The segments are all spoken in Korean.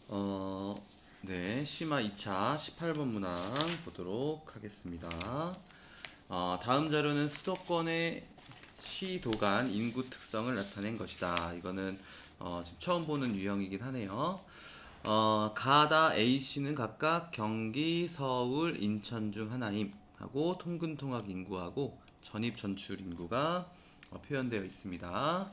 어, 네, 심화 2차 18번 문항 보도록 하겠습니다. 다음 자료는 수도권의 시도간 인구 특성을 나타낸 것이다. 이거는 지금 처음 보는 유형이긴 하네요. 가다 A씨는 각각 경기, 서울, 인천 중 하나임 하고 통근통학 인구하고 전입 전출 인구가 표현되어 있습니다.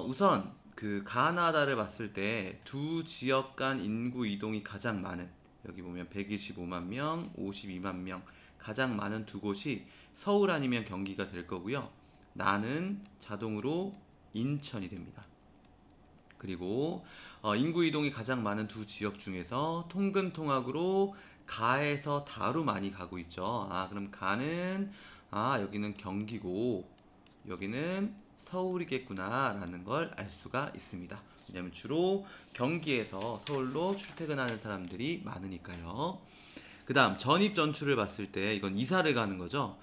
우선 그 가나다를 봤을 때 두 지역 간 인구 이동이 가장 많은, 여기 보면 125만 명, 52만 명 가장 많은 두 곳이 서울 아니면 경기가 될 거고요. 나는 자동으로 인천이 됩니다. 그리고 인구 이동이 가장 많은 두 지역 중에서 통근통학으로 가에서 다로 많이 가고 있죠. 그럼 가는 여기는 경기고 여기는 서울이겠구나 라는 걸 알 수가 있습니다. 왜냐면 주로 경기에서 서울로 출퇴근하는 사람들이 많으니까요. 그 다음 전입 전출을 봤을 때 이건 이사를 가는 거죠.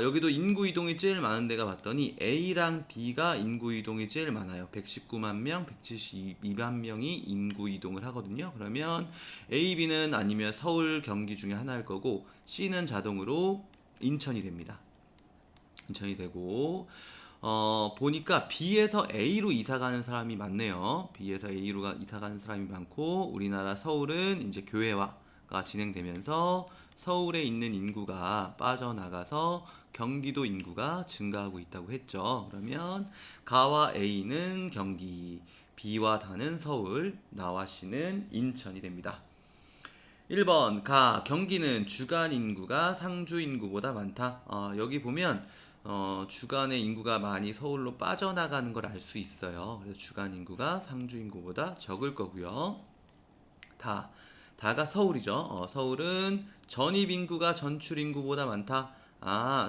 여기도 인구 이동이 제일 많은 데가 봤더니 A랑 B가 인구 이동이 제일 많아요. 119만 명, 172만 명이 인구 이동을 하거든요. 그러면 A, B는 아니면 서울, 경기 중에 하나일 거고 C는 자동으로 인천이 됩니다. 인천이 되고 보니까 B에서 A로 이사 가는 사람이 많네요. B에서 A로 이사 가는 사람이 많고 우리나라 서울은 이제 교회화가 진행되면서 서울에 있는 인구가 빠져나가서 경기도 인구가 증가하고 있다고 했죠. 그러면 가와 A는 경기, B와 다는 서울, 나와 C는 인천이 됩니다. 1번 경기는 주간 인구가 상주 인구보다 많다. 여기 보면 주간의 인구가 많이 서울로 빠져나가는 걸 알 수 있어요. 그래서 주간 인구가 상주 인구보다 적을 거고요. 다가 서울이죠. 서울은 전입 인구가 전출 인구보다 많다.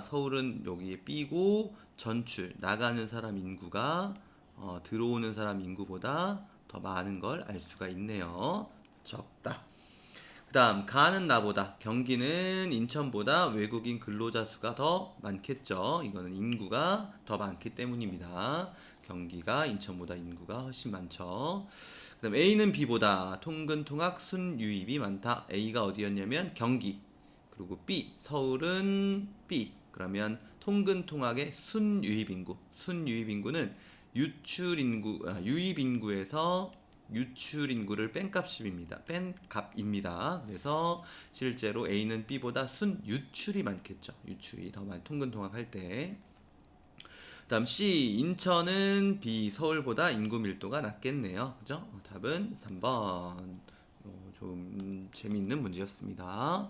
서울은 여기에 B고 전출 나가는 사람 인구가 들어오는 사람 인구보다 더 많은 걸 알 수가 있네요. 적다. 그 다음 가는 나보다 경기는 인천보다 외국인 근로자 수가 더 많겠죠. 이거는 인구가 더 많기 때문입니다. 경기가 인천보다 인구가 훨씬 많죠. 그 다음 A는 B보다 통근통학 순유입이 많다. A가 어디였냐면 경기. 그리고 B 서울은 B. 그러면 통근통학의 순유입 인구. 순유입 인구는 유출 인구, 유입 인구에서 유출 인구를 뺀 값입니다. 뺀 값입니다. 그래서 실제로 A는 B보다 순 유출이 많겠죠. 유출이 더 많이 통근통학할 때. 다음 C 인천은 B 서울보다 인구 밀도가 낮겠네요. 그죠? 답은 3번. 좀 재미있는 문제였습니다.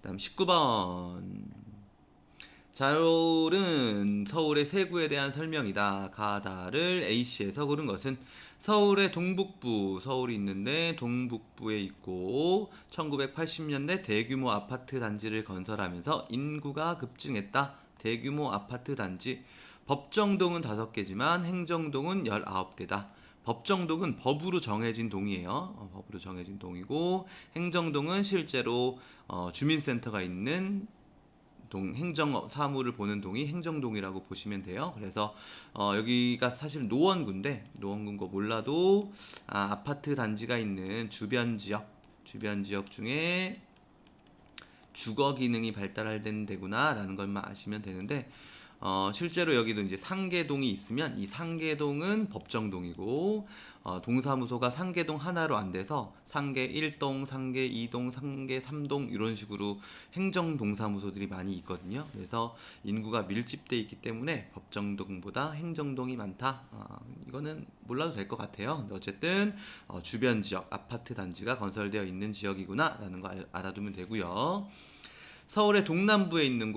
다음 19번. 자료는 서울의 세구에 대한 설명이다. 가다를 A씨에서 고른 것은 서울의 동북부, 서울이 있는데 동북부에 있고 1980년대 대규모 아파트 단지를 건설하면서 인구가 급증했다. 대규모 아파트 단지. 법정동은 5개지만 행정동은 19개다. 법정동은 법으로 정해진 동이에요. 법으로 정해진 동이고 행정동은 실제로 주민센터가 있는 행정 사무를 보는 동이 행정동이라고 보시면 돼요. 그래서 여기가 사실 노원구인데 노원구인 거 몰라도 아파트 단지가 있는 주변 지역 중에 주거 기능이 발달된 데구나라는 것만 아시면 되는데 실제로 여기도 이제 상계동이 있으면 이 상계동은 법정동이고 동사무소가 상계동 하나로 안 돼서 상계 1동, 상계 2동, 상계 3동 이런 식으로 행정 동사무소들이 많이 있거든요. 그래서 인구가 밀집돼 있기 때문에 법정동보다 행정동이 많다. 이거는 몰라도 될 것 같아요. 근데 어쨌든 주변 지역 아파트 단지가 건설되어 있는 지역이구나라는 거 알아두면 되고요. 서울의 동남부에 있는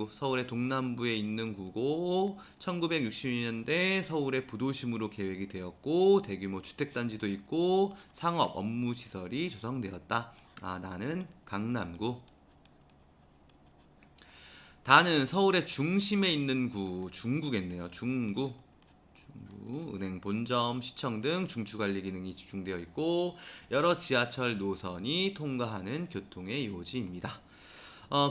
구고 1960년대 서울의 부도심으로 계획이 되었고 대규모 주택단지도 있고 상업 업무 시설이 조성되었다. 나는 강남구. 다는 서울의 중심에 있는 구, 중구겠네요. 중구. 은행 본점, 시청 등 중추관리 기능이 집중되어 있고 여러 지하철 노선이 통과하는 교통의 요지입니다.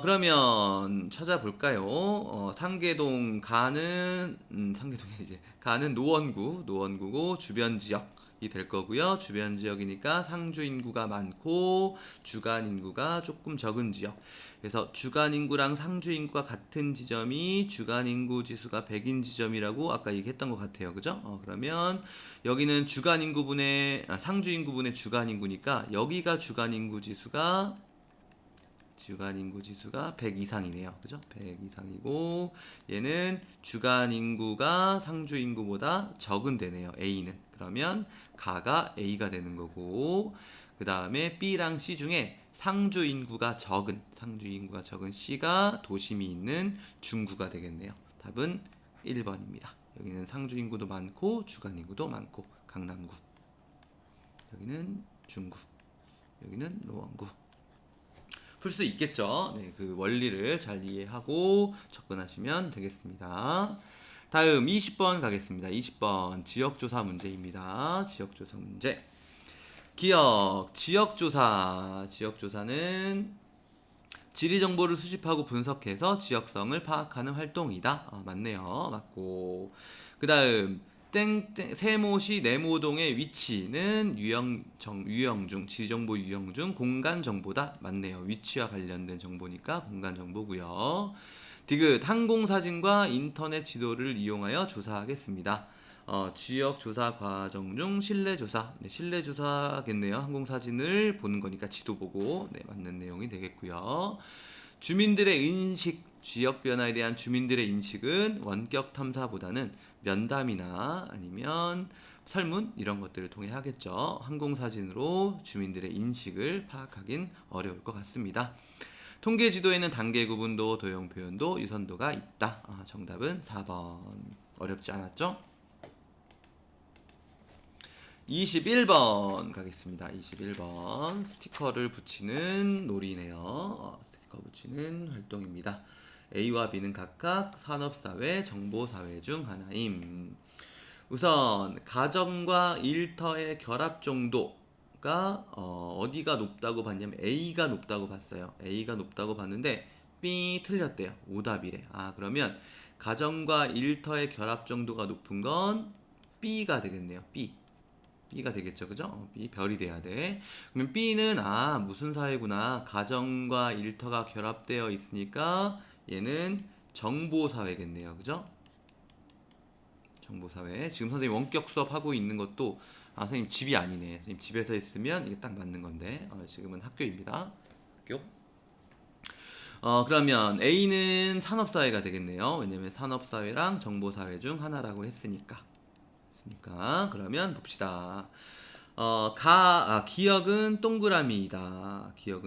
그러면 찾아볼까요? 상계동 가는 상계동이 이제 가는 노원구고 주변 지역 될 거고요. 주변 지역이니까 상주 인구가 많고 주간 인구가 조금 적은 지역. 그래서 주간 인구랑 상주 인구가 같은 지점이 주간 인구 지수가 100인 지점이라고 아까 얘기했던 것 같아요. 그죠? 그러면 여기는 주간 인구분의 상주 인구분의 주간 인구니까 여기가 주간 인구 지수가 100 이상이네요. 그죠? 100 이상이고 얘는 주간 인구가 상주 인구보다 적은 데네요. A는. 그러면 가가 A가 되는 거고 그 다음에 B랑 C 중에 상주 인구가 적은 C가 도심이 있는 중구가 되겠네요. 답은 1번입니다. 여기는 상주 인구도 많고 주간 인구도 많고 강남구. 여기는 중구. 여기는 노원구. 풀 수 있겠죠. 네, 그 원리를 잘 이해하고 접근하시면 되겠습니다. 다음 20번 가겠습니다. 20번 지역조사 문제입니다. 지역조사 문제. 지역조사는 지리정보를 수집하고 분석해서 지역성을 파악하는 활동이다. 맞네요. 맞고 그 다음 세모시 네모동의 위치는 유형중 지리정보 유형중 공간정보다. 맞네요. 위치와 관련된 정보니까 공간정보고요. 디귿 항공사진과 인터넷 지도를 이용하여 조사하겠습니다. 지역조사 과정 중 실내조사. 네, 실내조사겠네요. 항공사진을 보는 거니까 지도 보고. 네, 맞는 내용이 되겠고요. 주민들의 인식, 지역 변화에 대한 주민들의 인식은 원격 탐사보다는 면담이나 아니면 설문 이런 것들을 통해 하겠죠. 항공사진으로 주민들의 인식을 파악하긴 어려울 것 같습니다. 통계 지도에는 단계 구분도, 도형 표현도, 유선도가 있다. 정답은 4번. 어렵지 않았죠? 21번 가겠습니다. 21번 스티커를 붙이는 놀이네요. 스티커 붙이는 활동입니다. A와 B는 각각 산업사회, 정보사회 중 하나임. 우선 가정과 일터의 결합 정도가 어디가 높다고 봤냐면 A가 높다고 봤어요. A가 높다고 봤는데 B 틀렸대요. 오답이래. 그러면 가정과 일터의 결합 정도가 높은 건 B가 되겠네요. B가 되겠죠. 그죠? B 별이 돼야 돼. 그러면 B는 무슨 사회구나. 가정과 일터가 결합되어 있으니까 얘는 정보사회겠네요. 그죠? 정보사회. 지금 선생님 원격 수업하고 있는 것도 선생님 집이 아니네. 선생님 집에서 했으면 이게 딱 맞는 건데 지금은 학교입니다. 학교. 그러면 A는 산업사회가 되겠네요. 왜냐면 산업사회랑 정보사회 중 하나라고 했으니까. 그러면 봅시다. 기역은 동그라미이다. 기역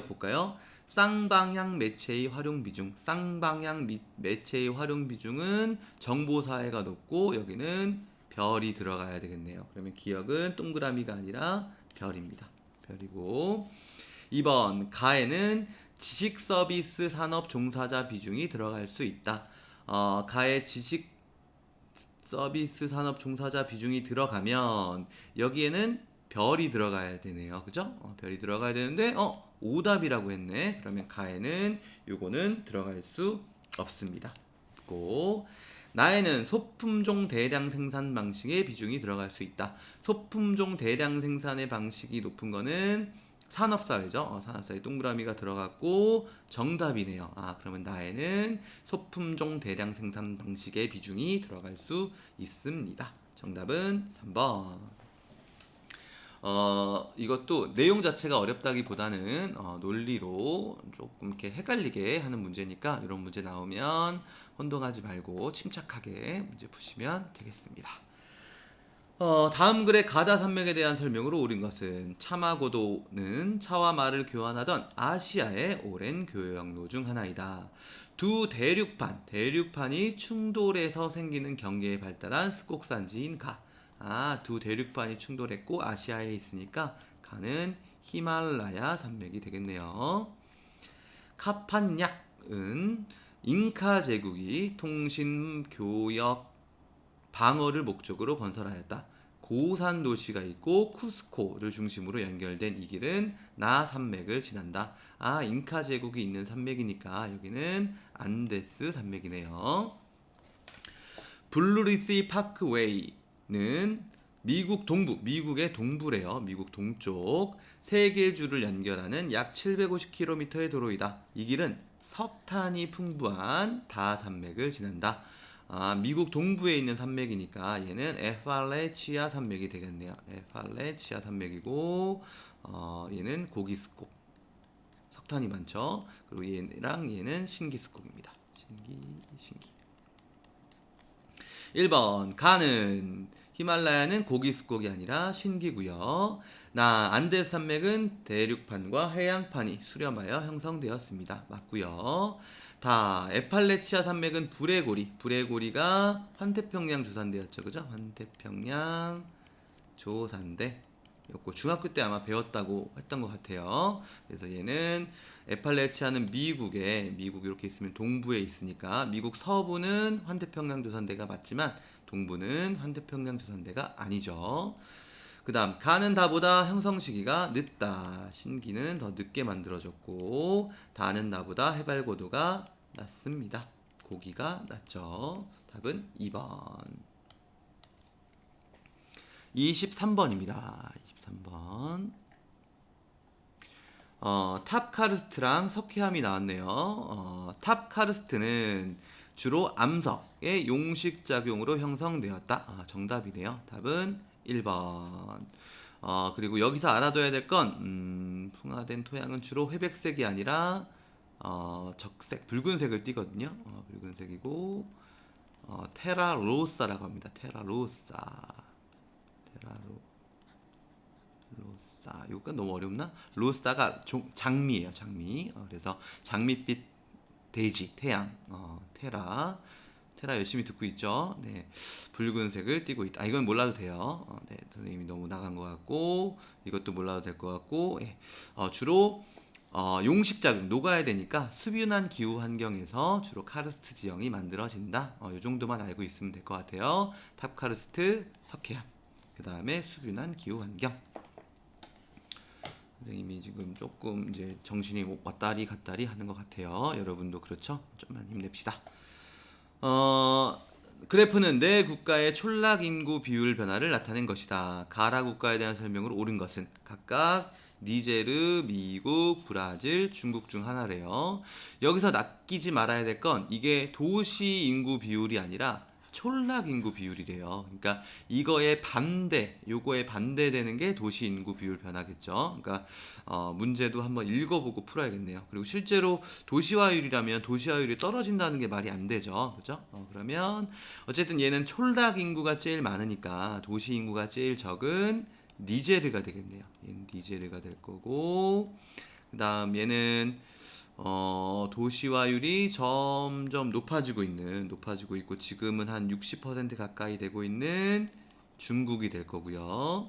볼까요? 쌍방향 매체의 활용 비중. 쌍방향 매체의 활용 비중은 정보사회가 높고 여기는 별이 들어가야 되겠네요. 그러면 기역은 동그라미가 아니라 별입니다. 별이고 2번 가에는 지식 서비스 산업 종사자 비중이 들어갈 수 있다. 가에 지식 서비스 산업 종사자 비중이 들어가면 여기에는 별이 들어가야 되네요. 그죠? 별이 들어가야 되는데 오답이라고 했네. 그러면 가에는 요거는 들어갈 수 없습니다. 있고 나에는 소품종 대량 생산 방식의 비중이 들어갈 수 있다. 소품종 대량 생산의 방식이 높은 거는 산업사회죠. 산업사회 동그라미가 들어갔고 정답이네요. 그러면 나에는 소품종 대량 생산 방식의 비중이 들어갈 수 있습니다. 정답은 3번. 이것도 내용 자체가 어렵다기보다는 논리로 조금 이렇게 헷갈리게 하는 문제니까 이런 문제 나오면 혼동하지 말고 침착하게 문제 푸시면 되겠습니다. 다음 글의 가다 산맥에 대한 설명으로 옳은 것은 차마고도는 차와 말을 교환하던 아시아의 오랜 교역로 중 하나이다. 두 대륙판이 충돌해서 생기는 경계에 발달한 습곡산지인 가. 두 대륙판이 충돌했고 아시아에 있으니까 가는 히말라야 산맥이 되겠네요. 카판약은 잉카 제국이 통신, 교역, 방어를 목적으로 건설하였다. 고산 도시가 있고 쿠스코를 중심으로 연결된 이 길은 나 산맥을 지난다. 잉카 제국이 있는 산맥이니까 여기는 안데스 산맥이네요. 블루리스 파크웨이는 미국 동부, 미국의 동부래요. 미국 동쪽 세 개 주를 연결하는 약 750km의 도로이다. 이 길은 석탄이 풍부한 다 산맥을 지난다. 미국 동부에 있는 산맥이니까 얘는 에팔레치아 산맥이 되겠네요. 에팔레치아 산맥이고 얘는 고기스콕. 석탄이 많죠. 그리고 얘는 신기스콕입니다. 신기. 1번 가는 히말라야는 고기스콕이 아니라 신기고요. 안데스 산맥은 대륙판과 해양판이 수렴하여 형성되었습니다. 맞고요. 에팔레치아 산맥은 불레고리가 환태평양 조산대였죠. 그죠? 환태평양 조산대. 중학교 때 아마 배웠다고 했던 것 같아요. 그래서 얘는 에팔레치아는 미국 이렇게 있으면 동부에 있으니까 미국 서부는 환태평양 조산대가 맞지만 동부는 환태평양 조산대가 아니죠. 그 다음 가는 다보다 형성 시기가 늦다. 신기는 더 늦게 만들어졌고 다는 다보다 해발 고도가 낮습니다. 고기가 낮죠. 답은 2번. 23번입니다. 23번. 탑카르스트랑 석회암이 나왔네요. 탑카르스트는 주로 암석의 용식작용으로 형성되었다. 정답이네요. 답은 1번. 그리고 여기서 알아둬야 될 건 풍화된 토양은 주로 회백색이 아니라 적색, 붉은색을 띠거든요. 붉은색이고 테라로사라고 합니다. 테라로사. 이거 너무 어렵나? 로사가 장미예요. 장미. 그래서 장미빛 대지, 태양. 테라 열심히 듣고 있죠. 네, 붉은색을 띠고 있다. 이건 몰라도 돼요. 네, 선생님이 너무 나간 것 같고 이것도 몰라도 될 것 같고 주로 용식작용 녹아야 되니까 수변한 기후 환경에서 주로 카르스트 지형이 만들어진다. 이 정도만 알고 있으면 될 것 같아요. 탑카르스트, 석회암. 그 다음에 수변한 기후 환경. 선생님이 지금 조금 이제 정신이 왔다리 갔다리 하는 것 같아요. 여러분도 그렇죠? 좀만 힘냅시다. 그래프는 내 국가의 촌락 인구 비율 변화를 나타낸 것이다. 가라 국가에 대한 설명으로 옳은 것은 각각 니제르, 미국, 브라질, 중국 중 하나래요. 여기서 낚이지 말아야 될 건 이게 도시 인구 비율이 아니라 촌락 인구 비율이래요. 그러니까 요거에 반대되는 게 도시 인구 비율 변화겠죠. 그러니까 문제도 한번 읽어보고 풀어야겠네요. 그리고 실제로 도시화율이라면 도시화율이 떨어진다는 게 말이 안 되죠. 그죠? 그러면 어쨌든 얘는 촌락 인구가 제일 많으니까 도시 인구가 제일 적은 니제르가 되겠네요. 얘는 니제르가 될 거고, 그 다음 얘는 도시화율이 점점 높아지고 있고 지금은 한 60% 가까이 되고 있는 중국이 될 거고요.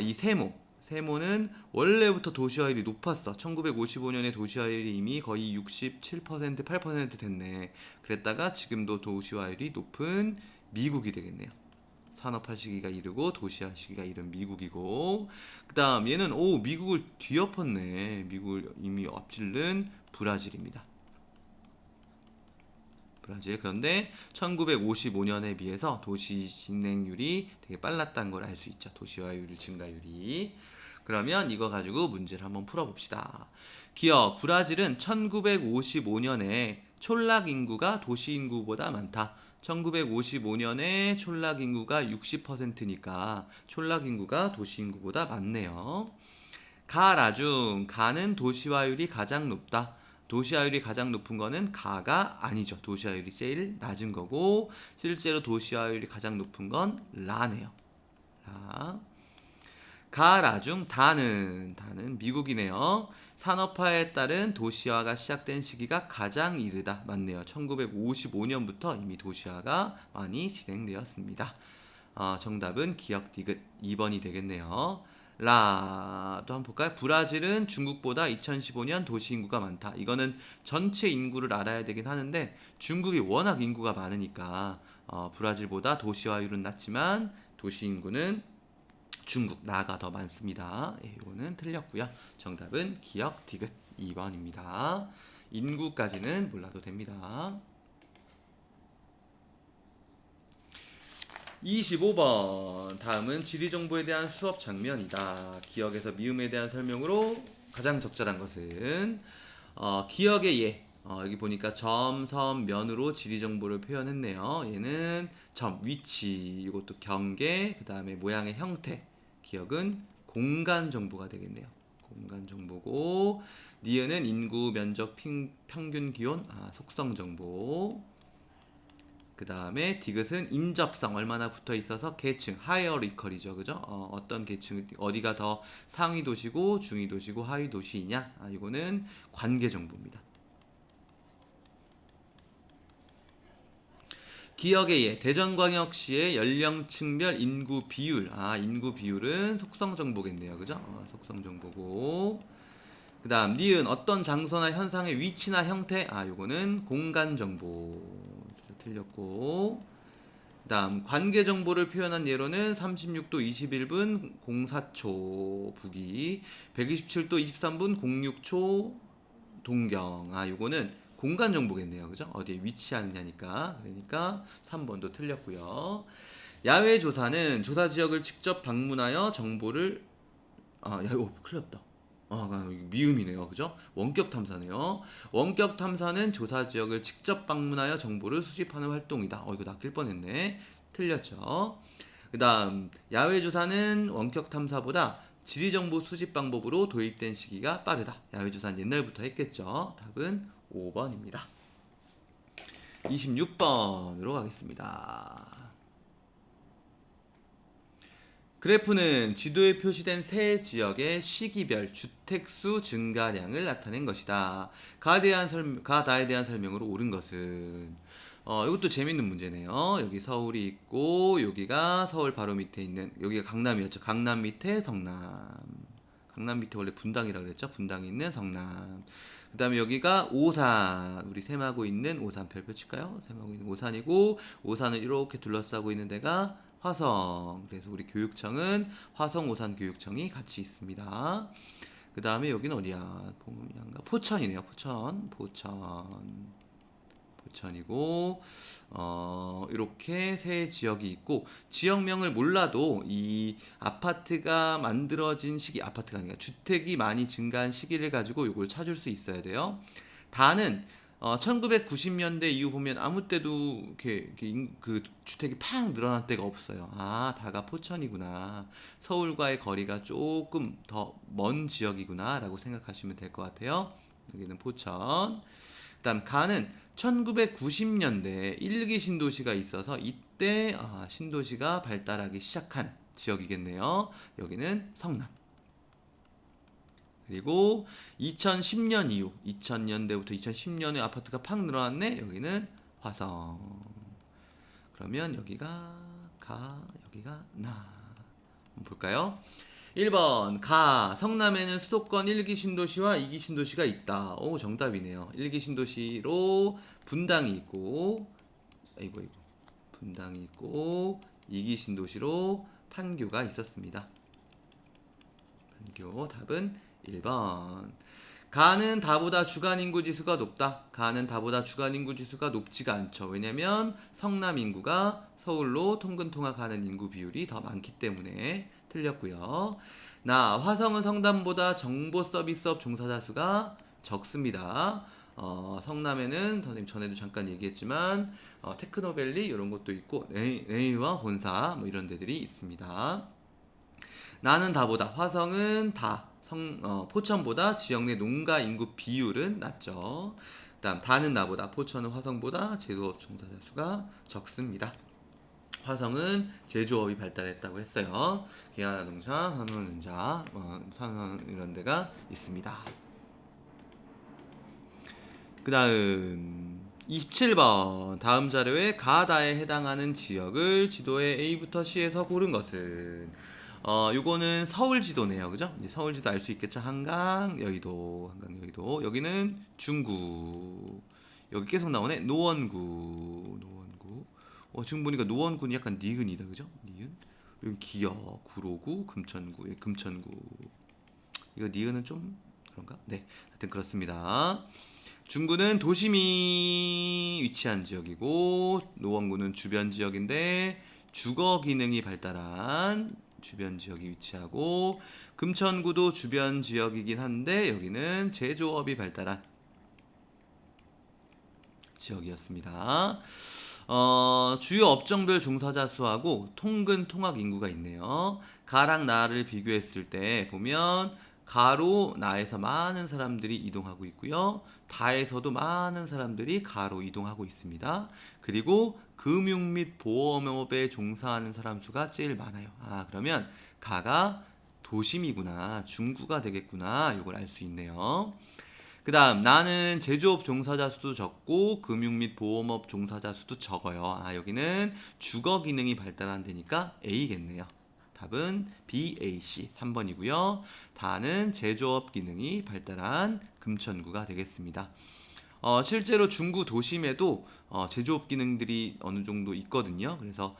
이 세모는 원래부터 도시화율이 높았어. 1955년에 도시화율이 이미 거의 67%, 8% 됐네. 그랬다가 지금도 도시화율이 높은 미국이 되겠네요. 산업화 시기가 이르고 도시화 시기가 이른 미국이고, 그 다음 얘는 미국을 뒤엎었네. 미국을 이미 앞질른 브라질입니다. 브라질. 그런데 1955년에 비해서 도시 진행률이 되게 빨랐다는 걸 알 수 있죠. 도시화율 증가율이. 그러면 이거 가지고 문제를 한번 풀어봅시다. 기억, 브라질은 1955년에 촌락 인구가 도시 인구보다 많다. 1955년에 촌락 인구가 60%니까 촌락 인구가 도시 인구보다 많네요. 가는 도시화율이 가장 높다. 도시화율이 가장 높은 거는 가가 아니죠. 도시화율이 제일 낮은 거고 실제로 도시화율이 가장 높은 건 라네요. 다는 미국이네요. 산업화에 따른 도시화가 시작된 시기가 가장 이르다. 맞네요. 1955년부터 이미 도시화가 많이 진행되었습니다. 정답은 기억 디귿 2번이 되겠네요. 또 한번 볼까요? 브라질은 중국보다 2015년 도시 인구가 많다. 이거는 전체 인구를 알아야 되긴 하는데 중국이 워낙 인구가 많으니까 브라질보다 도시화율은 낮지만 도시 인구는 중국 나가 더 많습니다. 이거는 틀렸고요. 정답은 기억 디귿 2번입니다. 인구까지는 몰라도 됩니다. 25번. 다음은 지리정보에 대한 수업 장면이다. 기억에서 미음에 대한 설명으로 가장 적절한 것은 기억의 예. 여기 보니까 점, 섬, 면으로 지리정보를 표현했네요. 얘는 점, 위치, 이것도 경계, 그 다음에 모양의 형태. 기억은 공간 정보가 되겠네요. 공간 정보고, 니은은 인구, 면적, 평균 기온, 속성 정보. 그 다음에 디귿은 인접성, 얼마나 붙어 있어서 계층, 하이어리컬이죠, 그죠? 어떤 계층, 어디가 더 상위 도시고 중위 도시고 하위 도시이냐? 이거는 관계 정보입니다. 기억의 예, 대전광역시의 연령층별 인구 비율. 인구 비율은 속성 정보겠네요, 그죠? 속성 정보고. 그 다음 니은 어떤 장소나 현상의 위치나 형태. 요거는 공간 정보. 틀렸고. 그 다음 관계 정보를 표현한 예로는 36도 21분 04초 북위, 127도 23분 06초 동경. 요거는 공간 정보겠네요, 그죠? 어디에 위치하느냐니까. 그러니까 3번도 틀렸고요. 야외 조사는 조사 지역을 직접 방문하여 정보를 이거 큰일 났다. 미음이네요, 그죠? 원격 탐사네요. 원격 탐사는 조사 지역을 직접 방문하여 정보를 수집하는 활동이다. 이거 낚일 뻔했네. 틀렸죠. 그 다음 야외 조사는 원격 탐사보다 지리정보 수집 방법으로 도입된 시기가 빠르다. 야외 조사는 옛날부터 했겠죠. 답은 5번입니다. 26번으로 가겠습니다. 그래프는 지도에 표시된 세 지역의 시기별 주택수 증가량을 나타낸 것이다. 가다에 대한 설명으로 옳은 것은 이것도 재밌는 문제네요. 여기 서울이 있고 여기가 서울 바로 밑에 있는 여기가 강남이었죠. 강남 밑에 성남. 강남 밑에 원래 분당이라고 그랬죠. 분당에 있는 성남. 그 다음에 여기가 오산. 우리 셈하고 있는 오산 별표 칠까요? 셈하고 있는 오산이고 오산을 이렇게 둘러싸고 있는 데가 화성. 그래서 우리 교육청은 화성 오산 교육청이 같이 있습니다. 그 다음에 여기는 어디야? 포천이네요. 포천이고 이렇게 세 지역이 있고 지역명을 몰라도 이 아파트가 만들어진 시기, 아파트가 아니라 주택이 많이 증가한 시기를 가지고 이걸 찾을 수 있어야 돼요. 다는 1990년대 이후 보면 아무 때도 이렇게 그 주택이 팍 늘어난 때가 없어요. 다가 포천이구나. 서울과의 거리가 조금 더 먼 지역이구나라고 생각하시면 될 것 같아요. 여기는 포천. 그다음 가는 1990년대 1기 신도시가 있어서 이때 신도시가 발달하기 시작한 지역이겠네요. 여기는 성남. 그리고 2010년 이후 2000년대부터 2010년에 아파트가 팍 늘어났네. 여기는 화성. 그러면 여기가 가, 여기가 나. 한번 볼까요? 1번 성남에는 수도권 1기 신도시와 2기 신도시가 있다. 정답이네요. 1기 신도시로 분당이 있고 분당이 있고 2기 신도시로 판교가 있었습니다. 판교. 답은 1번. 가는 다보다 주간 인구 지수가 높다. 가는 다보다 주간 인구 지수가 높지가 않죠. 왜냐면 성남 인구가 서울로 통근통화 가는 인구 비율이 더 많기 때문에 틀렸고요. 화성은 성남보다 정보 서비스업 종사자 수가 적습니다. 성남에는 선생님 전에도 잠깐 얘기했지만 테크노밸리 이런 것도 있고 네이와 본사 뭐 이런 데들이 있습니다. 나는 다보다 화성은 포천보다 지역 내 농가 인구 비율은 낮죠. 그다음 다는 나보다 포천은 화성보다 제조업 종사자 수가 적습니다. 화성은 제조업이 발달했다고 했어요. 계양자동차, 선원전자, 선원 이런 데가 있습니다. 그 다음 27번 다음 자료에 가다에 해당하는 지역을 지도의 A부터 C에서 고른 것은 요거는 서울 지도네요. 그죠? 이제 서울 지도 알 수 있겠죠? 한강 여의도. 여기는 중구. 여기 계속 나오네. 노원구. 지금 보니까 노원구는 약간 니은이다. 그죠? 니은. 여기 기역, 구로구, 금천구. 여기 금천구. 이거 니은은 좀 그런가? 네. 하여튼 그렇습니다. 중구는 도심이 위치한 지역이고 노원구는 주변 지역인데 주거 기능이 발달한 주변 지역이 위치하고, 금천구도 주변 지역이긴 한데 여기는 제조업이 발달한 지역이었습니다. 주요 업종별 종사자 수하고 통근 통학 인구가 있네요. 가랑 나를 비교했을 때 보면 가로 나에서 많은 사람들이 이동하고 있고요. 다에서도 많은 사람들이 가로 이동하고 있습니다. 그리고 금융 및 보험업에 종사하는 사람 수가 제일 많아요. 그러면 가가 도심이구나, 중구가 되겠구나, 이걸 알 수 있네요. 그 다음 나는 제조업 종사자 수도 적고 금융 및 보험업 종사자 수도 적어요. 여기는 주거 기능이 발달한 데니까 A겠네요. 답은 B, A, C 3번이고요. 다는 제조업 기능이 발달한 금천구가 되겠습니다. 실제로 중구 도심에도 제조업 기능들이 어느 정도 있거든요. 그래서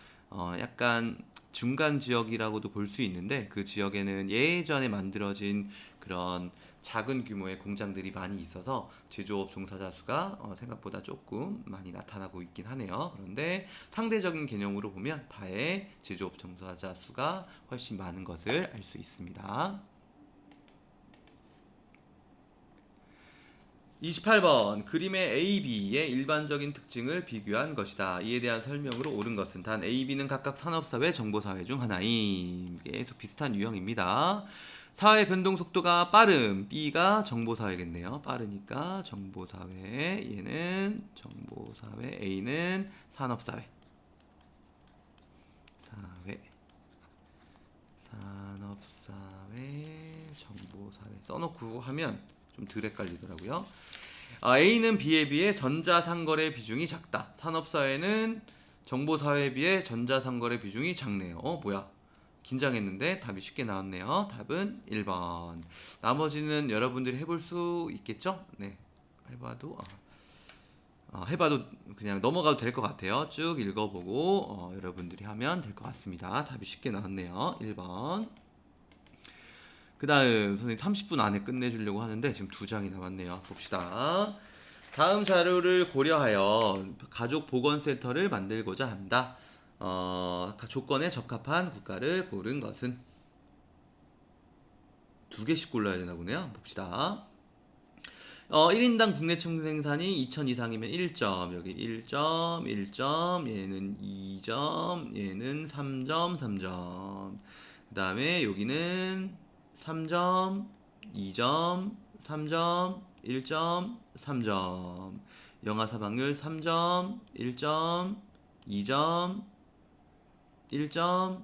약간 중간 지역이라고도 볼 수 있는데, 그 지역에는 예전에 만들어진 그런 작은 규모의 공장들이 많이 있어서 제조업 종사자 수가 생각보다 조금 많이 나타나고 있긴 하네요. 그런데 상대적인 개념으로 보면 다의 제조업 종사자 수가 훨씬 많은 것을 알 수 있습니다. 28번 그림의 A, B의 일반적인 특징을 비교한 것이다. 이에 대한 설명으로 옳은 것은 단 A, B는 각각 산업사회, 정보사회 중 하나임. 계속 비슷한 유형입니다. 사회 변동 속도가 빠름, B가 정보사회겠네요. 빠르니까 정보사회, 얘는 정보사회, A는 산업사회. 산업사회, 정보사회 써놓고 하면 좀 덜 헷갈리더라고요. A는 B에 비해 전자상거래 비중이 작다. 산업사회는 정보사회에 비해 전자상거래 비중이 작네요. 뭐야? 긴장했는데 답이 쉽게 나왔네요. 답은 1번. 나머지는 여러분들이 해볼 수 있겠죠? 네. 해봐도 그냥 넘어가도 될 것 같아요. 쭉 읽어보고 여러분들이 하면 될 것 같습니다. 답이 쉽게 나왔네요. 1번. 그 다음 선생님 30분 안에 끝내주려고 하는데 지금 2장이 남았네요. 봅시다. 다음 자료를 고려하여 가족보건센터를 만들고자 한다. 조건에 적합한 국가를 고른 것은 2개씩 골라야 되나 보네요. 봅시다. 1인당 국내 총생산이 2,000 이상이면 1점, 여기 1점, 1점, 얘는 2점, 얘는 3점, 3점. 그 다음에 여기는 3점, 2점, 3점, 1점, 3점. 영아 사망률 3점, 1점, 2점, 1점,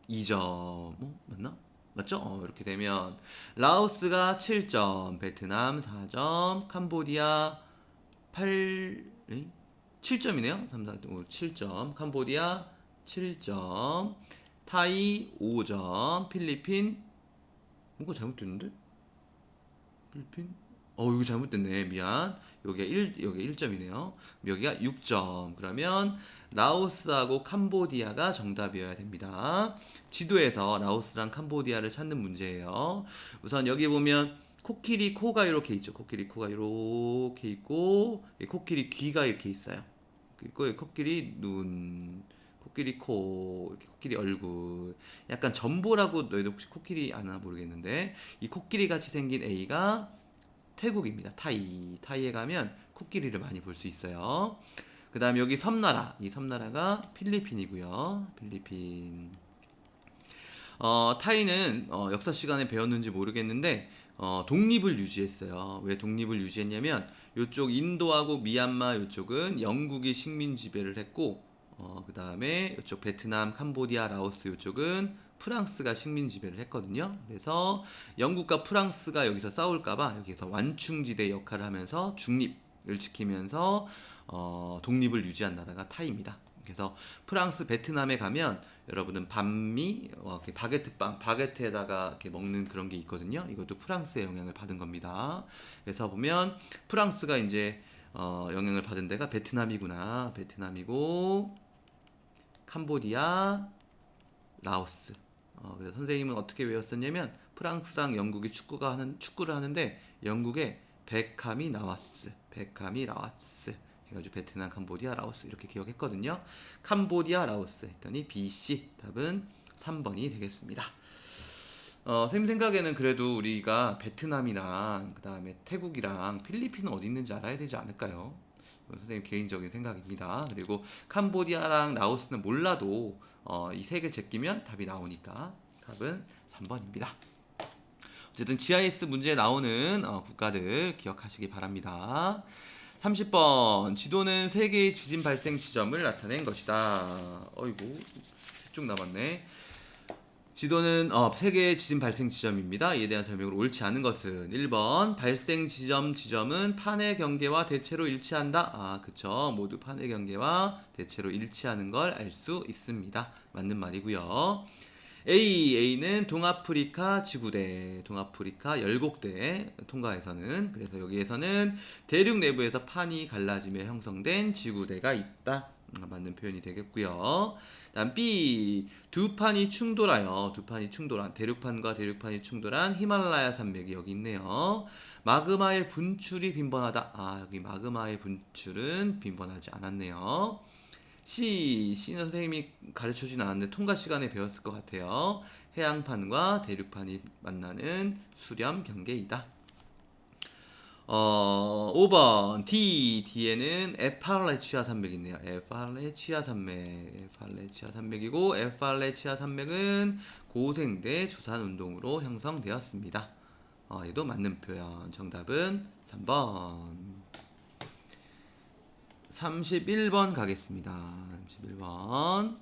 2점. 맞나? 맞죠? 이렇게 되면 라오스가 7점, 베트남 4점, 캄보디아 7점이네요. 3, 4, 5, 7점, 캄보디아 7점, 타이 5점, 필리핀 뭔가 잘못됐는데? 필리핀? 이거 잘못됐네. 미안. 여기가 1점이네요. 여기가 6점. 그러면 라오스하고 캄보디아가 정답이어야 됩니다. 지도에서 라오스랑 캄보디아를 찾는 문제예요. 우선 여기 보면 코끼리 코가 이렇게 있죠. 코끼리 코가 이렇게 있고, 코끼리 귀가 이렇게 있어요. 그리고 코끼리 눈, 코끼리 코, 이렇게 코끼리 얼굴. 약간 전보라고 너희도 혹시 코끼리 아나 모르겠는데, 이 코끼리 같이 생긴 A가 태국입니다. 타이에 가면 코끼리를 많이 볼 수 있어요. 그 다음 여기 섬나라, 이 섬나라가 필리핀이고요. 필리핀. 타이는 역사 시간에 배웠는지 모르겠는데 독립을 유지했어요. 왜 독립을 유지했냐면 이쪽 인도하고 미얀마 이쪽은 영국이 식민 지배를 했고, 그 다음에 이쪽 베트남, 캄보디아, 라오스 이쪽은 프랑스가 식민 지배를 했거든요. 그래서 영국과 프랑스가 여기서 싸울까봐 여기서 완충지대 역할을 하면서 중립을 지키면서 독립을 유지한 나라가 타이입니다. 그래서 프랑스, 베트남에 가면 여러분은 반미, 바게트빵, 바게트에다가 이렇게 먹는 그런 게 있거든요. 이것도 프랑스의 영향을 받은 겁니다. 그래서 보면 프랑스가 이제 영향을 받은 데가 베트남이구나. 베트남이고 캄보디아, 라오스. 그래서 선생님은 어떻게 외웠었냐면 프랑스랑 영국이 축구를 하는데 영국에 베캄이 나왔스. 해가지고 베트남, 캄보디아, 라오스 이렇게 기억했거든요. 캄보디아, 라오스 했더니 B, C 답은 3번이 되겠습니다. 선생님 생각에는 그래도 우리가 베트남이랑 그 다음에 태국이랑 필리핀은 어디 있는지 알아야 되지 않을까요? 선생님 개인적인 생각입니다. 그리고 캄보디아랑 라오스는 몰라도 이 세 개 제끼면 답이 나오니까 답은 3번입니다. 어쨌든 GIS 문제에 나오는 국가들 기억하시기 바랍니다. 30번 지도는 세 개의 지진 발생 지점을 나타낸 것이다. 어이구 쭉 남았네. 지도는 세 개의 지진 발생 지점입니다. 이에 대한 설명으로 옳지 않은 것은 1번 발생 지점은 판의 경계와 대체로 일치한다. 그쵸. 모두 판의 경계와 대체로 일치하는 걸 알 수 있습니다. 맞는 말이고요. A는 동아프리카 지구대, 동아프리카 열곡대 통과에서는 그래서 여기에서는 대륙 내부에서 판이 갈라지며 형성된 지구대가 있다. 맞는 표현이 되겠고요. 다음 B 두 판이 충돌하여 대륙판과 대륙판이 충돌한 히말라야 산맥이 여기 있네요. 마그마의 분출이 빈번하다. 여기 마그마의 분출은 빈번하지 않았네요. C는 선생님이 가르쳐주진 않았는데 통과 시간에 배웠을 것 같아요. 해양판과 대륙판이 만나는 수렴 경계이다. 5번 D에는 에팔레치아 산맥이 있네요. 에팔레치아 산맥이고 에팔레치아 산맥은 고생대 조산 운동으로 형성되었습니다. 얘도 맞는 표현. 정답은 3번. 31번 가겠습니다. 31번.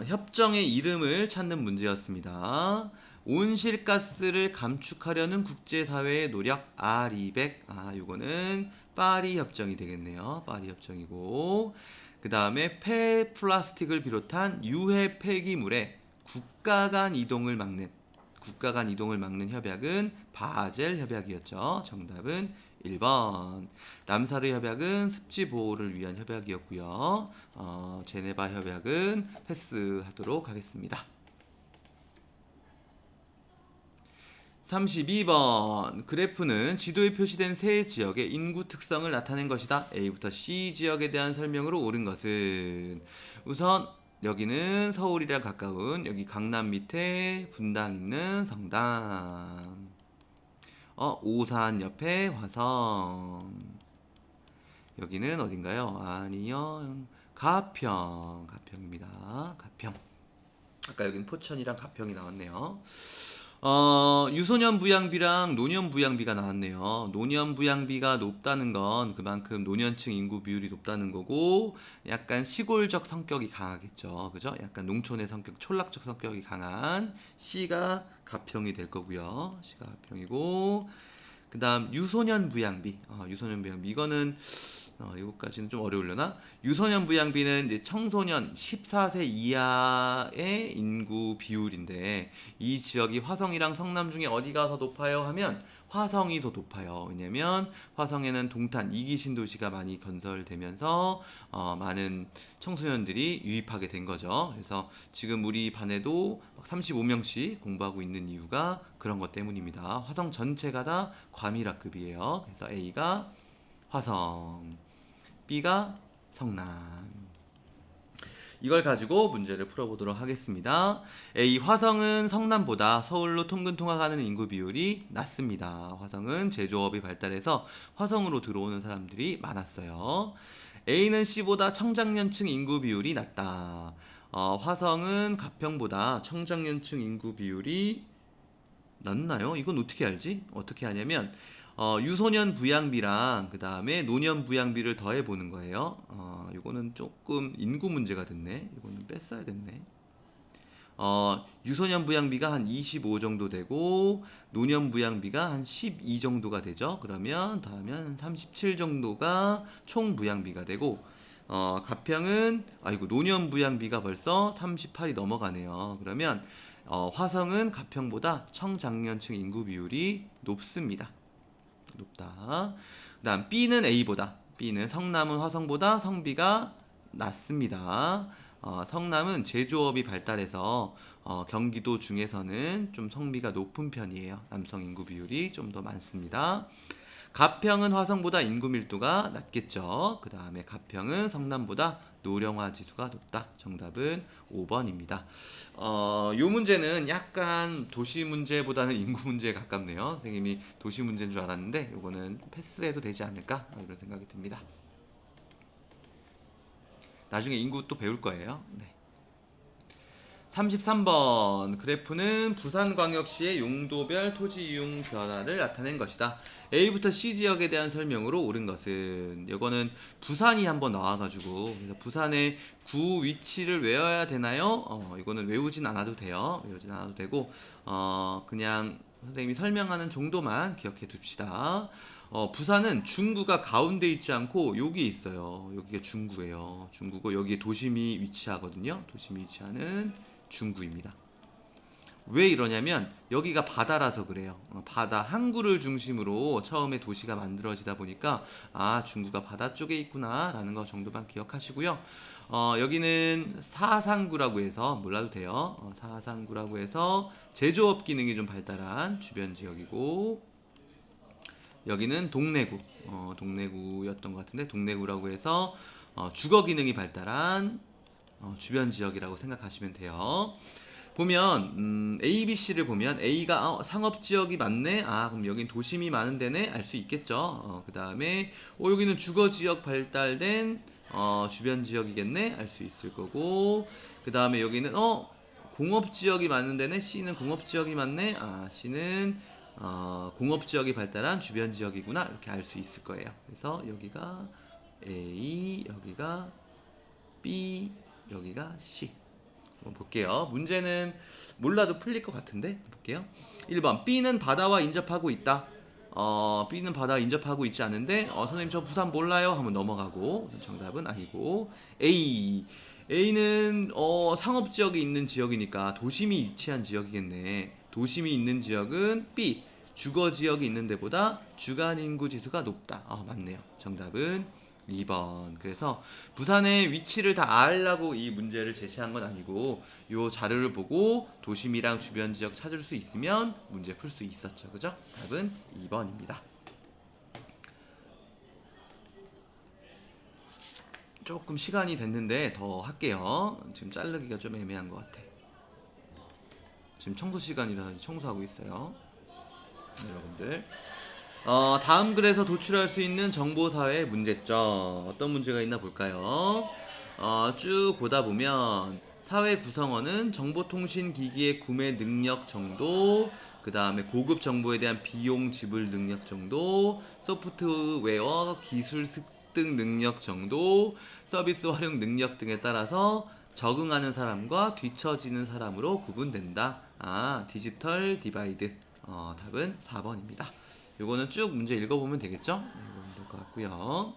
협정의 이름을 찾는 문제였습니다. 온실가스를 감축하려는 국제사회의 노력 RE100. 요거는 파리 협정이 되겠네요. 파리 협정이고 그 다음에 폐플라스틱을 비롯한 유해 폐기물의 국가 간 이동을 막는 협약은 바젤 협약이었죠. 정답은 1번. 람사르 협약은 습지 보호를 위한 협약이었고요. 제네바 협약은 패스하도록 하겠습니다. 32번 그래프는 지도에 표시된 세 지역의 인구 특성을 나타낸 것이다. A부터 C 지역에 대한 설명으로 옳은 것은 우선 여기는 서울이랑 가까운 여기 강남 밑에 분당 있는 성당, 오산 옆에 화성, 여기는 어딘가요? 아니요, 가평입니다. 가평. 아까 여긴 포천이랑 가평이 나왔네요. 유소년 부양비랑 노년 부양비가 나왔네요. 노년 부양비가 높다는 건 그만큼 노년층 인구 비율이 높다는 거고 약간 시골적 성격이 강하겠죠. 그죠? 약간 농촌의 성격, 촌락적 성격이 강한 C가 가평이 될 거고요. C가 가평이고 그 다음 유소년 부양비. 이거는 이거까지는 좀 어려우려나? 유소년 부양비는 이제 청소년 14세 이하의 인구 비율인데 이 지역이 화성이랑 성남 중에 어디가 더 높아요 하면 화성이 더 높아요. 왜냐면 화성에는 동탄 2기 신도시가 많이 건설되면서 많은 청소년들이 유입하게 된 거죠. 그래서 지금 우리 반에도 35명씩 공부하고 있는 이유가 그런 것 때문입니다. 화성 전체가 다 과밀학급이에요. 그래서 A가 화성, B가 성남. 이걸 가지고 문제를 풀어보도록 하겠습니다. A. 화성은 성남보다 서울로 통근 통학하는 인구 비율이 낮습니다. 화성은 제조업이 발달해서 화성으로 들어오는 사람들이 많았어요. A는 C보다 청장년층 인구 비율이 낮다. 화성은 가평보다 청장년층 인구 비율이 낮나요? 이건 어떻게 알지? 어떻게 하냐면 유소년 부양비랑 그 다음에 노년 부양비를 더해 보는 거예요. 이거는 조금 인구 문제가 됐네. 이거는 뺐어야 됐네. 유소년 부양비가 한 25 정도 되고 노년 부양비가 한 12 정도가 되죠. 그러면 더하면 한 37 정도가 총 부양비가 되고 가평은 노년 부양비가 벌써 38이 넘어가네요. 그러면 화성은 가평보다 청장년층 인구 비율이 높습니다. 높다. 그 다음 B는 성남은 화성보다 성비가 낮습니다. 성남은 제조업이 발달해서 경기도 중에서는 좀 성비가 높은 편이에요. 남성 인구 비율이 좀 더 많습니다. 가평은 화성보다 인구 밀도가 낮겠죠. 그 다음에 가평은 성남보다 노령화 지수가 높다. 정답은 5번입니다. 요 문제는 약간 도시 문제보다는 인구 문제에 가깝네요. 선생님이 도시 문제인 줄 알았는데 요거는 패스해도 되지 않을까 이런 생각이 듭니다. 나중에 인구 또 배울 거예요. 네. 33번 그래프는 부산광역시의 용도별 토지 이용 변화를 나타낸 것이다. A부터 C 지역에 대한 설명으로 옳은 것은 이거는 부산이 한번 나와가지고 그래서 부산의 구 위치를 외워야 되나요? 이거는 외우진 않아도 돼요. 외우진 않아도 되고 그냥 선생님이 설명하는 정도만 기억해 둡시다. 부산은 중구가 가운데 있지 않고 여기 있어요. 여기가 중구예요. 중구고 여기에 도심이 위치하거든요. 도심이 위치하는 중구입니다. 왜 이러냐면 여기가 바다라서 그래요. 바다 항구를 중심으로 처음에 도시가 만들어지다 보니까 아 중구가 바다 쪽에 있구나 라는 거 정도만 기억하시고요. 여기는 사상구라고 해서 몰라도 돼요. 사상구라고 해서 제조업 기능이 좀 발달한 주변 지역이고 여기는 동래구 동래구였던 것 같은데 동래구라고 해서 주거 기능이 발달한 주변 지역이라고 생각하시면 돼요. 보면 A, B, C를 보면 A가 상업 지역이 많네. 그럼 여긴 도심이 많은 데네. 알 수 있겠죠. 그 다음에 여기는 주거 지역 발달된 주변 지역이겠네. 알 수 있을 거고. 그 다음에 여기는 공업 지역이 많은 데네. C는 공업 지역이 많네. C는 공업 지역이 발달한 주변 지역이구나. 이렇게 알 수 있을 거예요. 그래서 여기가 A, 여기가 B, 여기가 C. 한번 볼게요. 문제는 몰라도 풀릴 것 같은데 볼게요. 1번 B는 바다와 인접하고 있다. B는 바다와 인접하고 있지 않은데 선생님 저 부산 몰라요 하면 넘어가고 정답은 아니고 A는 상업지역이 있는 지역이니까 도심이 위치한 지역이겠네. 도심이 있는 지역은 B 주거지역이 있는 데보다 주간인구 지수가 높다. 맞네요. 정답은 2번. 그래서 부산의 위치를 다 알라고 이 문제를 제시한 건 아니고 요 자료를 보고 도심이랑 주변 지역 찾을 수 있으면 문제 풀 수 있었죠. 그죠? 답은 2번입니다. 조금 시간이 됐는데 더 할게요. 지금 자르기가 좀 애매한 것 같아. 지금 청소 시간이라 청소하고 있어요. 여러분들. 다음 글에서 도출할 수 있는 정보사회의 문제점 어떤 문제가 있나 볼까요? 쭉 보다 보면 사회 구성원은 정보통신기기의 구매 능력 정도, 그 다음에 고급 정보에 대한 비용 지불 능력 정도, 소프트웨어 기술 습득 능력 정도, 서비스 활용 능력 등에 따라서 적응하는 사람과 뒤처지는 사람으로 구분된다. 디지털 디바이드. 답은 4번입니다. 요거는 쭉 문제 읽어보면 되겠죠? 읽어보면 될 것 같고요.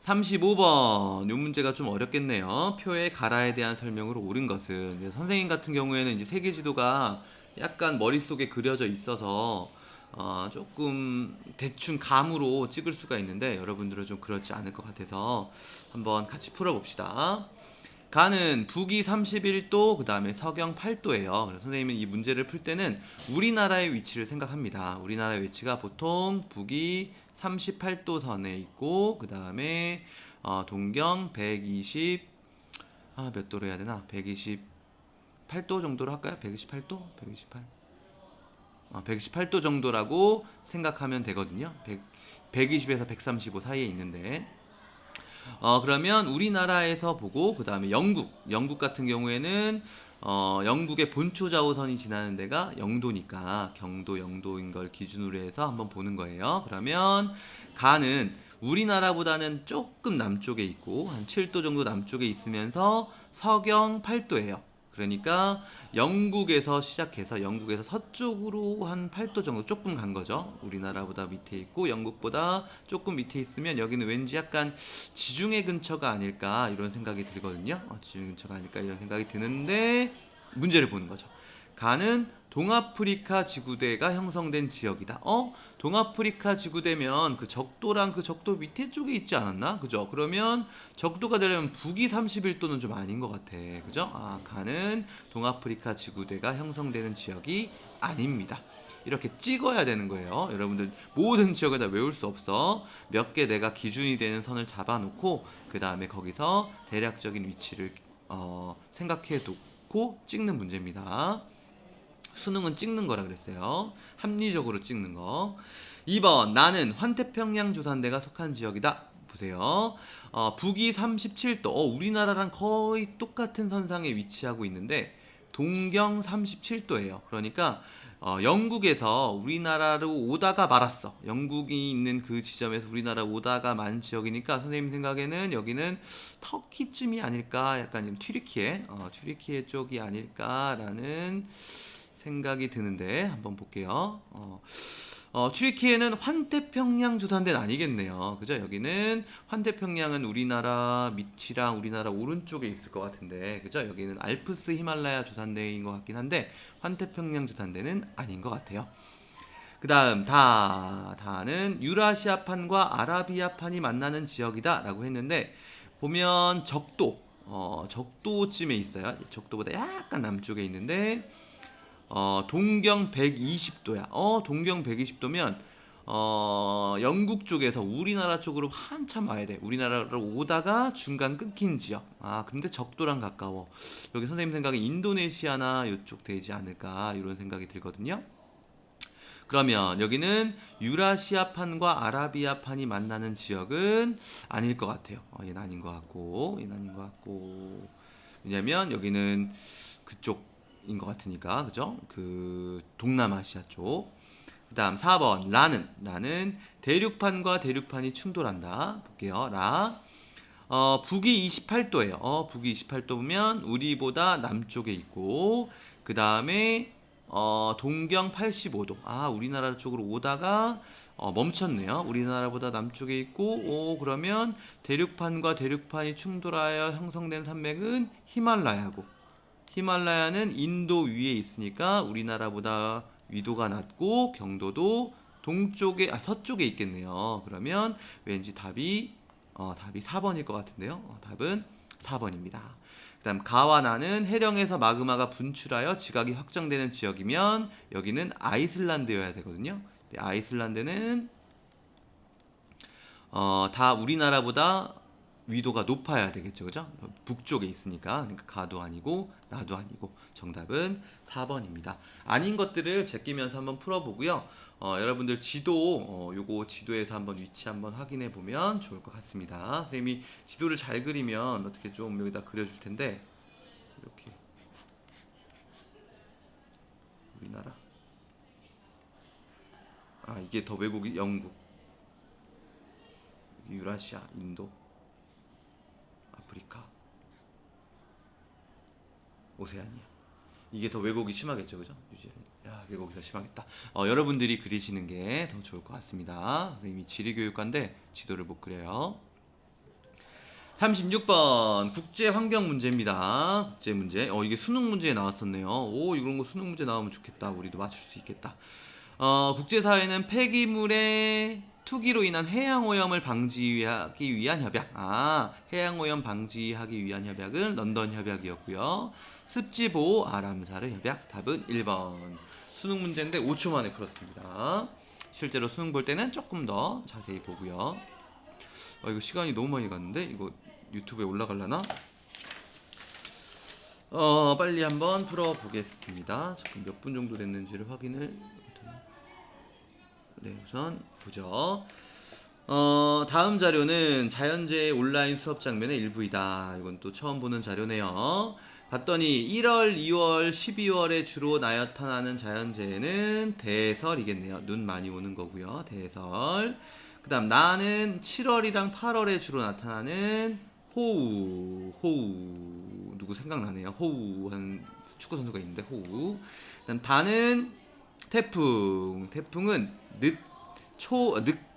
35번 요 문제가 좀 어렵겠네요. 표의 가라에 대한 설명으로 옳은 것은 선생님 같은 경우에는 이제 세계지도가 약간 머릿속에 그려져 있어서 조금 대충 감으로 찍을 수가 있는데 여러분들은 좀 그렇지 않을 것 같아서 한번 같이 풀어봅시다. 가는 북위 31도 그 다음에 서경 8도예요. 선생님은 이 문제를 풀 때는 우리나라의 위치를 생각합니다. 우리나라의 위치가 보통 북위 38도 선에 있고 그 다음에 동경 120 몇 도로 해야 되나? 128도 정도로 할까요? 128도? 128 128도 정도라고 생각하면 되거든요. 120에서 135 사이에 있는데 그러면 우리나라에서 보고 그 다음에 영국 같은 경우에는 영국의 본초 좌우선이 지나는 데가 영도니까 경도 영도인 걸 기준으로 해서 한번 보는 거예요. 그러면 가는 우리나라보다는 조금 남쪽에 있고 한 7도 정도 남쪽에 있으면서 서경 8도예요. 그러니까 영국에서 시작해서 영국에서 서쪽으로 한 8도 정도 조금 간 거죠. 우리나라보다 밑에 있고 영국보다 조금 밑에 있으면 여기는 왠지 약간 지중해 근처가 아닐까 이런 생각이 들거든요. 지중해 근처가 아닐까 이런 생각이 드는데 문제를 보는 거죠. 가는 동아프리카 지구대가 형성된 지역이다. 동아프리카 지구대면 그 적도랑 그 적도 밑에 쪽에 있지 않았나? 그죠? 그러면 적도가 되려면 북위 31도는 좀 아닌 것 같아. 그죠? 가는 동아프리카 지구대가 형성되는 지역이 아닙니다. 이렇게 찍어야 되는 거예요. 여러분들 모든 지역을 다 외울 수 없어. 몇 개 내가 기준이 되는 선을 잡아놓고 그 다음에 거기서 대략적인 위치를 생각해 두고 찍는 문제입니다. 수능은 찍는 거라 그랬어요. 합리적으로 찍는 거. 2번 나는 환태평양 조산대가 속한 지역이다. 보세요. 북위 37도. 우리나라랑 거의 똑같은 선상에 위치하고 있는데 동경 37도예요. 그러니까 영국에서 우리나라로 오다가 말았어. 영국이 있는 그 지점에서 우리나라 오다가 만 지역이니까 선생님 생각에는 여기는 터키쯤이 아닐까, 약간 튀르키예 쪽이 아닐까라는 생각이 드는데 한번 볼게요. 튀르키예는 환태평양 조산대는 아니겠네요. 그죠? 여기는 환태평양은 우리나라 밑이랑 우리나라 오른쪽에 있을 것 같은데, 그죠? 여기는 알프스 히말라야 조산대인 것 같긴 한데 환태평양 조산대는 아닌 것 같아요. 그 다음 다는 유라시아판과 아라비아판이 만나는 지역이다 라고 했는데, 보면 적도쯤에 있어요. 적도보다 약간 남쪽에 있는데 동경 120도야. 동경 120도면 영국 쪽에서 우리나라 쪽으로 한참 와야 돼. 우리나라로 오다가 중간 끊긴 지역. 근데 적도랑 가까워. 여기 선생님 생각에 인도네시아나 이쪽 되지 않을까 이런 생각이 들거든요. 그러면 여기는 유라시아판과 아라비아판이 만나는 지역은 아닐 것 같아요. 얘는 아닌 것 같고, 왜냐면 여기는 그쪽인 것 같으니까, 그죠? 그 동남아시아 쪽. 그 다음 4번 라는 대륙판과 대륙판이 충돌한다. 볼게요. 북위 28도예요. 북위 28도면 우리보다 남쪽에 있고, 그 다음에 동경 85도. 우리나라 쪽으로 오다가 멈췄네요. 우리나라보다 남쪽에 있고, 그러면 대륙판과 대륙판이 충돌하여 형성된 산맥은 히말라야고, 히말라야는 인도 위에 있으니까 우리나라보다 위도가 낮고 경도도 서쪽에 있겠네요. 그러면 왠지 답이 4번일 것 같은데요. 답은 4번입니다. 그 다음 가와 나는 해령에서 마그마가 분출하여 지각이 확정되는 지역이면 여기는 아이슬란드여야 되거든요. 아이슬란드는 다 우리나라보다 위도가 높아야 되겠죠, 그죠? 북쪽에 있으니까. 그러니까 가도 아니고 나도 아니고 정답은 4번입니다. 아닌 것들을 제끼면서 한번 풀어보고요. 여러분들 요거 지도에서 한번 위치 한번 확인해 보면 좋을 것 같습니다. 선생님이 지도를 잘 그리면 어떻게 좀 여기다 그려줄 텐데, 이렇게 우리나라. 이게 더 외국이 영국, 유라시아, 인도, 아프리카, 오세아니아. 이게 더 왜곡이 심하겠죠, 그죠? 왜곡이 더 심하겠다. 여러분들이 그리시는 게 더 좋을 것 같습니다. 선생님이 지리교육과인데 지도를 못 그려요. 36번 국제 환경 문제입니다. 국제 문제. 이게 수능 문제에 나왔었네요. 이런 거 수능 문제 나오면 좋겠다. 우리도 맞출 수 있겠다. 국제사회는 폐기물의 투기로 인한 해양오염을 방지하기 위한 협약. 해양오염 방지하기 위한 협약은 런던 협약이었고요. 습지보호 람사르 협약. 답은 1번. 수능 문제인데 5초 만에 풀었습니다. 실제로 수능 볼 때는 조금 더 자세히 보고요. 이거 시간이 너무 많이 갔는데 이거 유튜브에 올라가려나? 빨리 한번 풀어보겠습니다. 잠깐 몇 분 정도 됐는지를 확인을. 네, 우선 보죠. 다음 자료는 자연재해 온라인 수업 장면의 일부이다. 이건 또 처음 보는 자료네요. 봤더니 1월, 2월, 12월에 주로 나타나는 자연재해는 대설이겠네요. 눈 많이 오는 거고요. 대설. 그 다음 나는 7월이랑 8월에 주로 나타나는 호우. 누구 생각나네요. 호우 한 축구선수가 있는데 호우. 그 다음 다는 태풍은 늦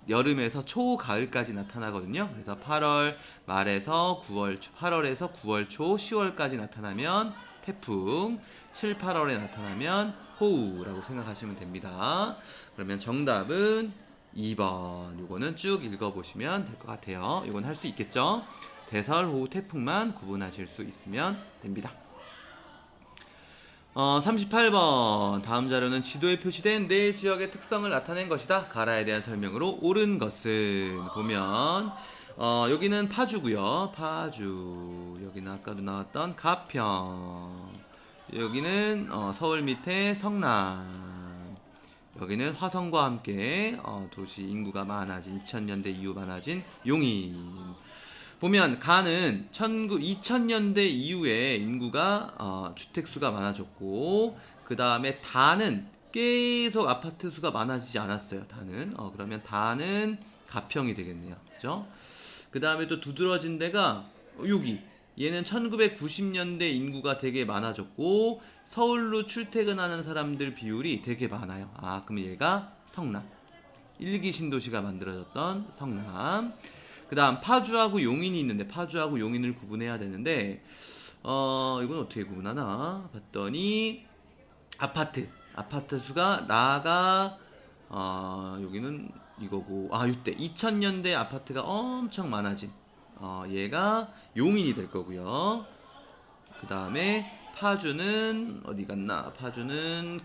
여름에서 초가을까지 나타나거든요. 그래서 8월 말에서 8월에서 9월 초, 10월까지 나타나면 태풍, 7, 8월에 나타나면 호우라고 생각하시면 됩니다. 그러면 정답은 2번. 요거는 쭉 읽어보시면 될 것 같아요. 이건 할 수 있겠죠? 대설, 호우, 태풍만 구분하실 수 있으면 됩니다. 38번. 다음 자료는 지도에 표시된 내 지역의 특성을 나타낸 것이다. 가라에 대한 설명으로 옳은 것은 보면 여기는 파주고요. 파주. 여기는 아까도 나왔던 가평. 여기는 서울 밑에 성남. 여기는 화성과 함께 도시 인구가 많아진 2000년대 이후 많아진 용인. 보면 가는 2000년대 이후에 인구가 주택 수가 많아졌고 그 다음에 다는 계속 아파트 수가 많아지지 않았어요. 다는 그러면 다는 가평이 되겠네요. 그죠? 그 다음에 또 두드러진 데가 여기 얘는 1990년대 인구가 되게 많아졌고 서울로 출퇴근하는 사람들 비율이 되게 많아요. 그럼 얘가 성남. 일기 신도시가 만들어졌던 성남. 그 다음 파주하고 용인이 있는데 파주하고 용인을 구분해야 되는데 이건 어떻게 구분하나 봤더니 아파트 수가 나가 여기는 이거고 이때 2000년대 아파트가 엄청 많아진 얘가 용인이 될 거고요. 그 다음에 파주는 어디 갔나? 파주는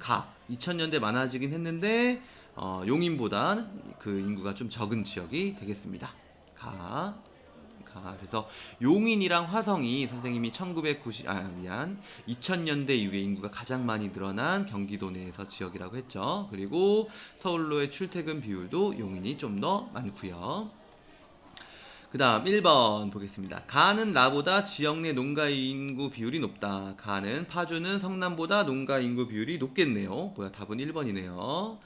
2000년대 많아지긴 했는데 용인보다 그 인구가 좀 적은 지역이 되겠습니다. 그래서 용인이랑 화성이 선생님이 2000년대 이후에 인구가 가장 많이 늘어난 경기도 내에서 지역이라고 했죠. 그리고 서울로의 출퇴근 비율도 용인이 좀 더 많고요. 그 다음 1번 보겠습니다. 가는 나보다 지역 내 농가 인구 비율이 높다. 가는 파주는 성남보다 농가 인구 비율이 높겠네요. 답은 1번이네요.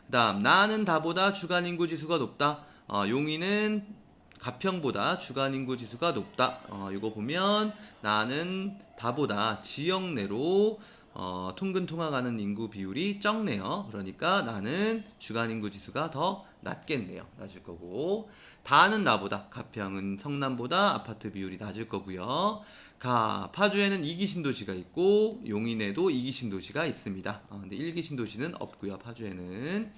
그 다음 나는 다보다 주간 인구 지수가 높다. 용인은 가평보다 주간 인구 지수가 높다. 이거 보면 나는 다보다 지역 내로 통근 통화가는 인구 비율이 적네요. 그러니까 나는 주간 인구 지수가 더 낮겠네요. 낮을 거고 다는 나보다 가평은 성남보다 아파트 비율이 낮을 거고요. 파주에는 2기 신도시가 있고 용인에도 2기 신도시가 있습니다. 근데 1기 신도시는 없고요. 파주에는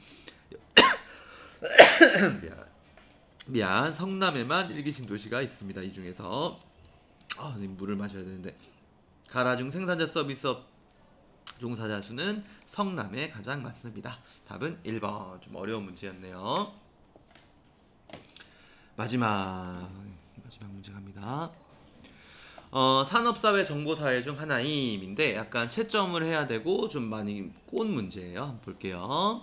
미안 성남에만 1기 신도시가 있습니다. 이 중에서 물을 마셔야 되는데 가라 중 생산자 서비스업 종사자 수는 성남에 가장 많습니다. 답은 1번. 좀 어려운 문제였네요. 마지막 문제 갑니다. 산업사회 정보사회 중 하나임인데 약간 채점을 해야 되고 좀 많이 꼰 문제예요. 한번 볼게요.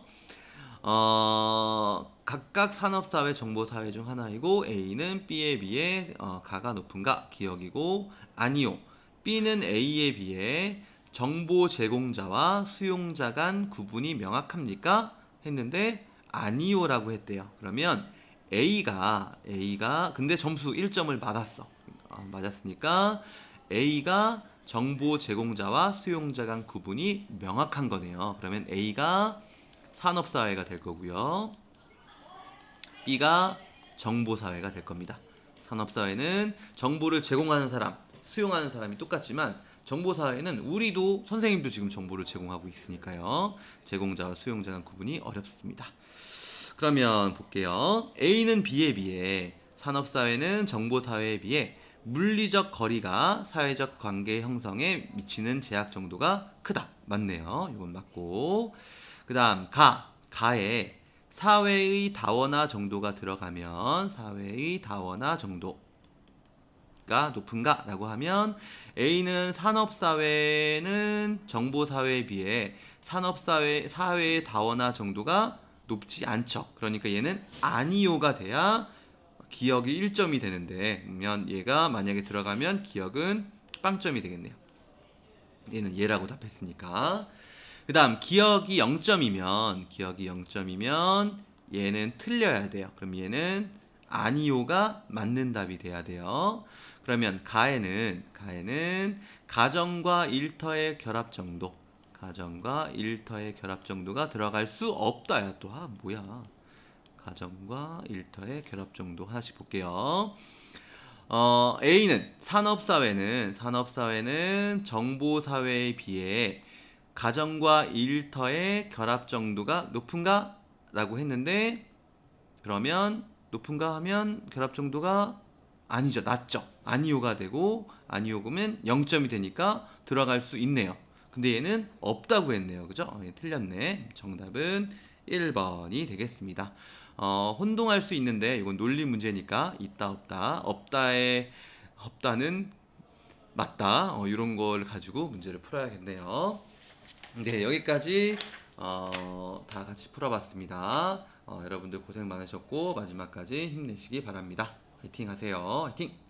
각각 산업사회 정보사회 중 하나이고 A는 B에 비해 가가 높은가? 기억이고 아니요. B는 A에 비해 정보 제공자와 수용자 간 구분이 명확합니까? 했는데 아니요라고 했대요. 그러면 A가 근데 점수 1점을 받았어. 맞았으니까 A가 정보 제공자와 수용자 간 구분이 명확한 거네요. 그러면 A가 산업사회가 될 거고요. B가 정보사회가 될 겁니다. 산업사회는 정보를 제공하는 사람, 수용하는 사람이 똑같지만 정보사회는 우리도 선생님도 지금 정보를 제공하고 있으니까요. 제공자와 수용자 간 구분이 어렵습니다. 그러면 볼게요. A는 B에 비해 산업사회는 정보사회에 비해 물리적 거리가 사회적 관계 형성에 미치는 제약 정도가 크다. 맞네요. 이건 맞고 그 다음 가에 사회의 다원화 정도가 들어가면 사회의 다원화 정도가 높은가? 라고 하면 A는 산업사회는 정보사회에 비해 사회의 다원화 정도가 높지 않죠. 그러니까 얘는 아니요가 돼야 기억이 1점이 되는데 그러면 얘가 만약에 들어가면 기억은 빵점이 되겠네요. 얘는 얘라고 답했으니까. 그 다음 기억이 0점이면 얘는 틀려야 돼요. 그럼 얘는 아니요가 맞는 답이 돼야 돼요. 그러면 가에는 가정과 일터의 결합 정도가 들어갈 수 없다야 또. 뭐야. 가정과 일터의 결합 정도 하나씩 볼게요. A는 산업사회는 정보사회에 비해 가정과 일터의 결합 정도가 높은가? 라고 했는데 그러면 높은가 하면 결합 정도가 아니죠. 낮죠. 아니요가 되고 아니요면 0점이 되니까 들어갈 수 있네요. 근데 얘는 없다고 했네요. 그죠? 예, 틀렸네. 정답은 1번이 되겠습니다. 혼동할 수 있는데 이건 논리 문제니까 있다 없다. 없다는 맞다. 이런 걸 가지고 문제를 풀어야겠네요. 네, 여기까지 다 같이 풀어봤습니다. 여러분들 고생 많으셨고 마지막까지 힘내시기 바랍니다. 화이팅 하세요. 화이팅!